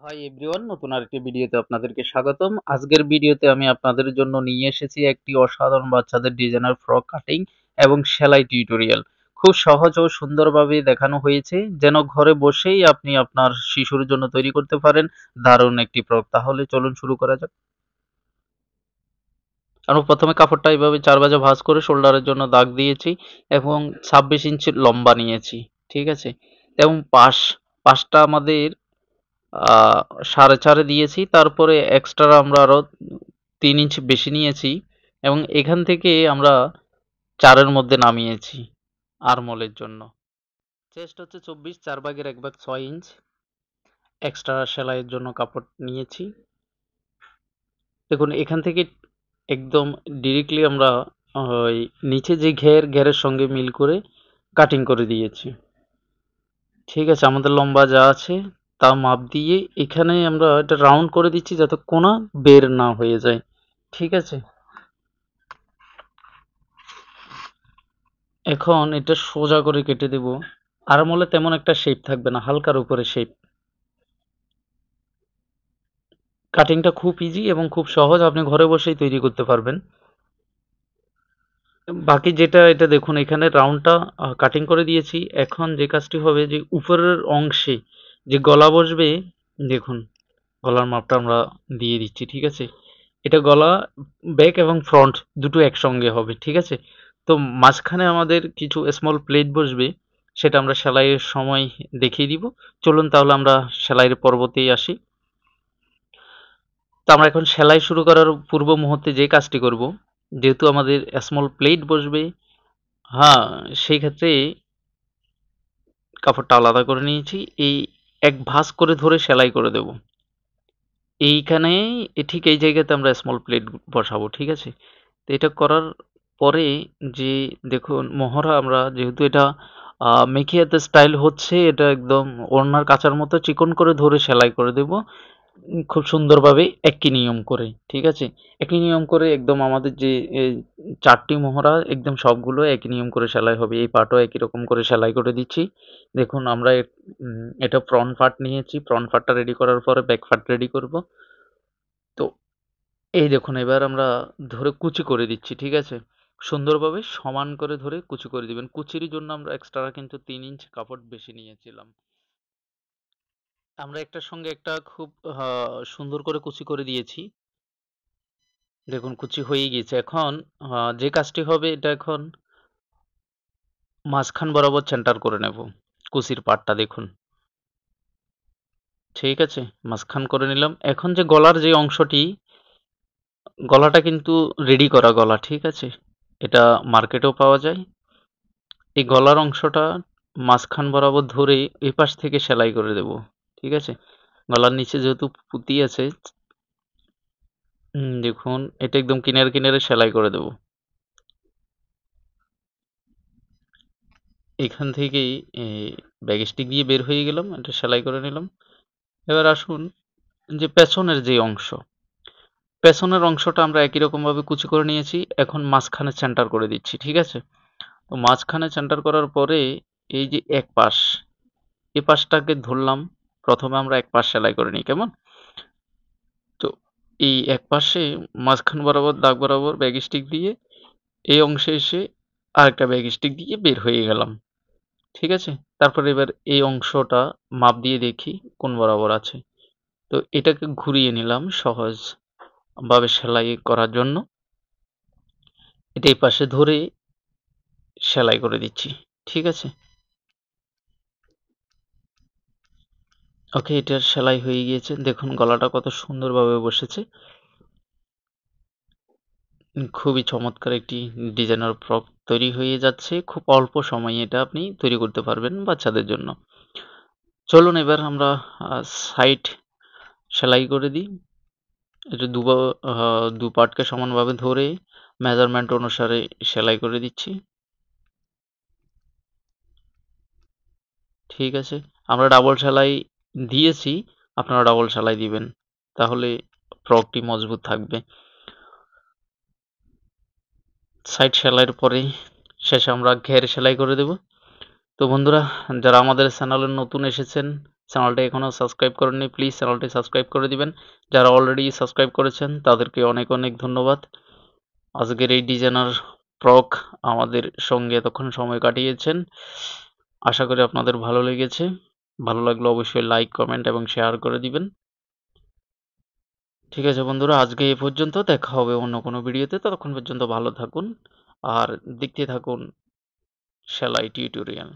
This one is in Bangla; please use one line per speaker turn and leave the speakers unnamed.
হাই এভরিওয়ান, নতুন আরেকটি ভিডিওতে আপনাদেরকে স্বাগতম। আজকের ভিডিওতে আমি আপনাদের জন্য নিয়ে এসেছি একটি অসাধারণ বাচ্চাদের ডিজাইনার ফ্রক কাটিং এবং সেলাই টিউটোরিয়াল। খুব সহজ ও সুন্দরভাবে দেখানো হয়েছে, যেন ঘরে বসেই আপনি আপনার শিশুর জন্য তৈরি করতে পারেন দারুণ একটি ফ্রক। তাহলে চলুন শুরু করা যাক। আমরা প্রথমে কাপড়টা এইভাবে 4 ভাঁজে ভাঁজ করে শোল্ডারের জন্য দাগ দিয়েছি এবং 26 ইঞ্চি লম্বা নিয়েছি। ঠিক আছে, এবং পাশটা আমাদের আহ 4.5 দিয়েছি, তারপরে এক্সট্রা আমরা আরো 3 ইঞ্চ বেশি নিয়েছি এবং এখান থেকে আমরা 4-এর মধ্যে নামিয়েছি আরমোলের জন্য। চেস্ট হচ্ছে 24, 4/1 ভাগ 6 ইঞ্চ। এক্সট্রা সেলাইয়ের জন্য কাপড় নিয়েছি। দেখুন এখান থেকে একদম ডিরেক্টলি আমরা ওই নিচে যে ঘেরের সঙ্গে মিল করে কাটিং করে দিয়েছি। ঠিক আছে, আমাদের লম্বা যা আছে তা মাপ দিয়ে এখানে আমরা এটা রাউন্ড করে দিচ্ছি যাতে কোনা বের না হয়ে যায়। ঠিক আছে, এখন এটা সোজা করে কেটে দেব। আরমোলে তেমন একটা শেপ থাকবে না, হালকার উপরে শেপ। কাটিংটা খুব ইজি এবং খুব সহজ, আপনি ঘরে বসেই তৈরি করতে পারবেন। বাকি যেটা এটা দেখুন এখানে রাউন্ডটা কাটিং করে দিয়েছি। এখন যে কাজটি হবে যে উপরের অংশে যে গলা বসবে, দেখুন গলার মাপটা আমরা দিয়ে দিচ্ছি। ঠিক আছে, এটা গলা ব্যাক এবং ফ্রন্ট দুটো একসঙ্গে হবে। ঠিক আছে, তো মাঝখানে আমাদের কিছু স্মল প্লেট বসবে, সেটা আমরা সেলাইয়ের সময় দেখিয়ে দিব। চলুন তাহলে আমরা সেলাইয়ের পর্বতেই আসি। তো আমরা এখন সেলাই শুরু করার পূর্ব মুহূর্তে যে কাজটি করব, যেহেতু আমাদের স্মল প্লেট বসবে, হ্যাঁ, সেই ক্ষেত্রে কাপড়টা আলাদা করে নিয়েছি। এই এক ভাঁজ করে ধরে সেলাই করে দেব। এইখানে ঠিক এই জায়গাতে আমরা স্মল প্লেট বসাবো। ঠিক আছে, তো এটা করার পরে যে দেখুন মহড়া, আমরা যেহেতু এটা মেখে হাতে স্টাইল হচ্ছে, এটা একদম ওড়নার কাঁচার মতো চিকন করে ধরে সেলাই করে দেব। খুব সুন্দরভাবে একই নিয়ম করে। ঠিক আছে, একই নিয়ম করে একদম আমাদের যে 4টি মহড়া একদম সবগুলো একই নিয়ম করে সেলাই হবে। এই পার্টও একই রকম করে সেলাই করে দিচ্ছি। দেখুন আমরা এটা ফ্রন্ট পার্ট নিয়েছি, ফ্রন্ট পার্টটা রেডি করার পরে ব্যাক পার্ট রেডি করব। তো এই দেখুন এবার আমরা ধরে কুচি করে দিচ্ছি। ঠিক আছে, সুন্দরভাবে সমান করে ধরে কুচি করে দিবেন। কুচির জন্য আমরা এক্সট্রা কিন্তু 3 ইঞ্চ কাপড় বেশি নিয়েছিলাম। আমরা একটার সঙ্গে একটা খুব সুন্দর করে কুচি করে দিয়েছি। দেখুন কুচি হয়ে গিয়েছে। এখন যে কাজটি হবে, এটা এখন মাঝখান বরাবর সেন্টার করে নেব কুচির পাটটা। দেখুন ঠিক আছে, মাঝখান করে নিলাম। এখন যে গলার যে অংশটি, গলাটা কিন্তু রেডি করা গলা। ঠিক আছে, এটা মার্কেটেও পাওয়া যায়। এই গলার অংশটা মাঝখান বরাবর ধরে এই পাশ থেকে সেলাই করে দেব। ঠিক আছে, গলার নিচে যেহেতু পুঁতি আছে, দেখুন এটা একদম কিনারে কিনারে সেলাই করে দেব। এখান থেকেই ব্যাক স্টিক দিয়ে বের হয়ে গেলাম, এটা সেলাই করে নিলাম। এবার আসুন যে পেছনের অংশটা আমরা একই রকম ভাবে কুচি করে নিয়েছি। এখন মাঝখানে সেন্টার করে দিচ্ছি। ঠিক আছে, তো মাঝখানে সেন্টার করার পরে এই যে এক পাশ, এ পাশটাকে ধরলাম। প্রথমে আমরা এক পাশ সেলাই করে নিই, কেমন? তো এই এক পাশে মাঝখান বরাবর দাগ বরাবর ব্যাক স্টিক দিয়ে এই অংশে এসে আরেকটা ব্যাক স্টিক দিয়ে বের হয়ে গেলাম। ঠিক আছে, তারপরে এবার এই অংশটা মাপ দিয়ে দেখি কোন বরাবর আছে। তো এটাকে ঘুরিয়ে নিলাম সহজ ভাবে সেলাই করার জন্য। এটা এই পাশে ধরে সেলাই করে দিচ্ছি। ঠিক আছে, ওকে, এটার সেলাই হয়ে গিয়েছে। দেখুন গলাটা কত সুন্দরভাবে বসেছে। খুবই চমৎকার একটি ডিজাইনার ফ্রক তৈরি হয়ে যাচ্ছে। খুব অল্প সময়ে এটা আপনি তৈরি করতে পারবেন বাচ্চাদের জন্য। চলুন এবার আমরা সাইড সেলাই করে দিই। এটা দু পার্টকে সমানভাবে ধরে মেজারমেন্ট অনুসারে সেলাই করে দিচ্ছি। ঠিক আছে, আমরা ডাবল সেলাই দিয়েছি, আপনারা ডাবল সেলাই দিবেন, তাহলে ফ্রকটি মজবুত থাকবে। সাইড সেলাইয়ের পরে শেষে আমরা ঘের সেলাই করে দেব। তো বন্ধুরা, যারা আমাদের চ্যানেলে নতুন এসেছেন, চ্যানেলটা এখনও সাবস্ক্রাইব করেননি প্লিজ চ্যানেলটি সাবস্ক্রাইব করে দিবেন। যারা অলরেডি সাবস্ক্রাইব করেছেন তাদেরকে অনেক অনেক ধন্যবাদ। আজকের এই ডিজাইনার প্রক আমাদের সঙ্গে এতক্ষণ সময় কাটিয়েছেন। আশা করি আপনাদের ভালো লেগেছে। ভালো লাগলে অবশ্যই লাইক, কমেন্ট এবং শেয়ার করে দিবেন। ঠিক আছে বন্ধুরা, আজকে এ পর্যন্ত। দেখা হবে অন্য কোনো ভিডিওতে। ততক্ষণ পর্যন্ত ভালো থাকুন আর দেখতে থাকুন সেলাই টিউটোরিয়াল।